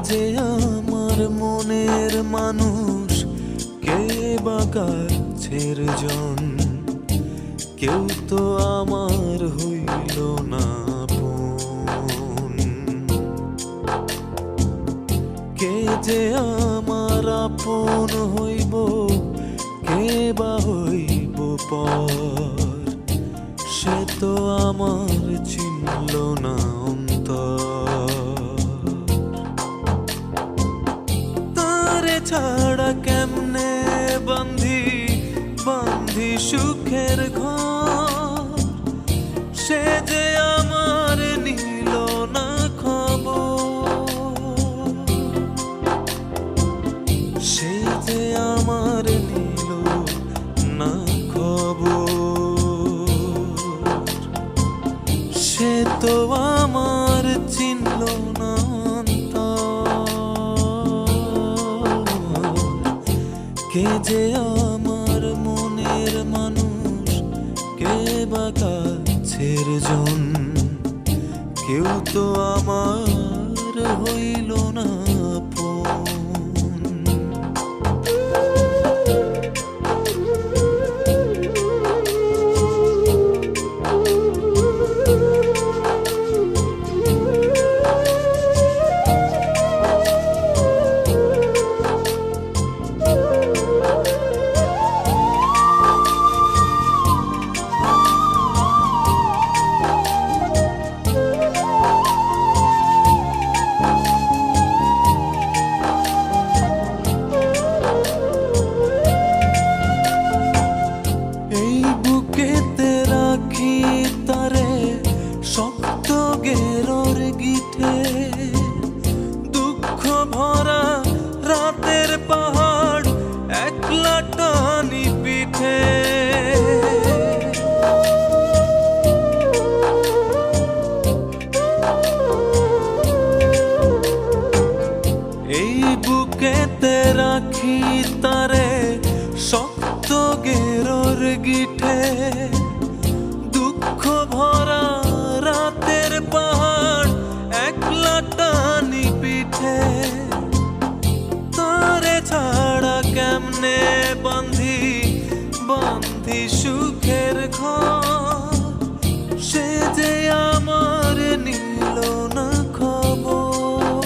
যে আমার মনের মানুষ, কে বা কাছের জন, কেউ তো আমার হইল না আপন। কে যে আমার আপন হইব, কে বা হইব পর, সে তো আমার চিনল না অন্তর। তারে ছাড়া কেমনে বান্ধি বান্ধি সুখের ঘর, সে যে আমার নিল না খবর। সে যে আমার নিল না খবর, সে তো আমার চিনল না অন্তর। কে যে আমার মনের মানুষ, কে বা কাছের জন, কেউ তো আমার হইল না আপন। শক্ত গেরোর গিঠে দুঃখ ভরা রাতের পাহাড় একলা টানি পিঠে। এই বুকেতে রাখি তারে শক্ত গেরোর গিঠে, দুঃখ ভরা রাতের পাহাড় একলা টানি পিঠে। তারে ছাড়া কেমনে বান্ধি বান্ধি সুখের ঘর, সে যে আমার নিল না খবর।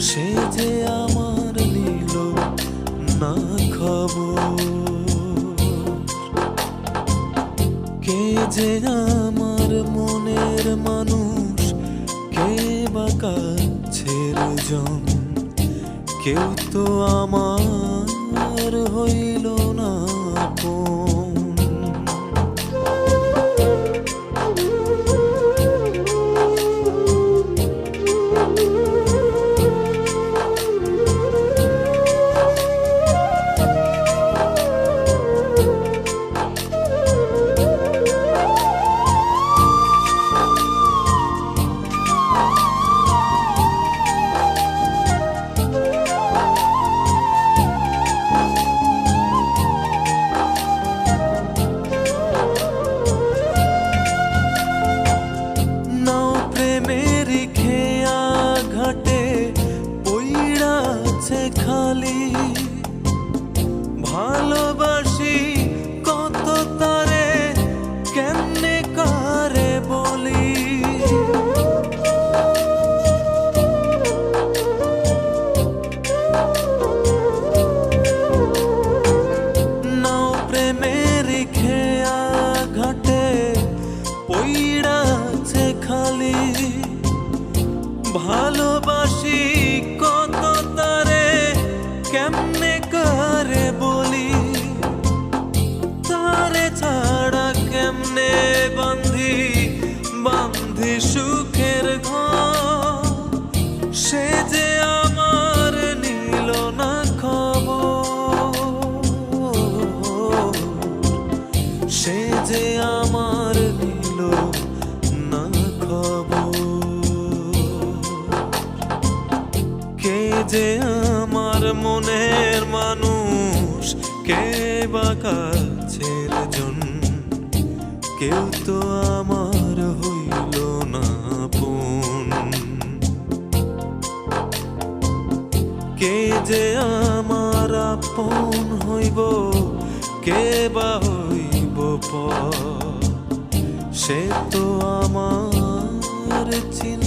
সে যে আমার নিল না খবর। কে যে আমার মনের মানুষ, কে বা কাছের জন, কেউ তো আমার হইল না আপন। খালি ভালোবাসি কত তারে কেমনে কারে বলি। নাও প্রেমের খেয়া ঘাটে পইড়াছে খালি ভালোবাসি কত তারে কেমনে কারে বলি। তারে ছাড়া কেমনে বান্ধি বান্ধি সুখের ঘর, সে যে আমার নিল না খবর। সে যে আমার নিল না খবর। কে যে আমার মনের মানুষ, কে বা কাছের জন, কেউ তো আমার হইল না আপন। যে আমার আপন হইব, কে বা হইব পর, সে তো আমার চিন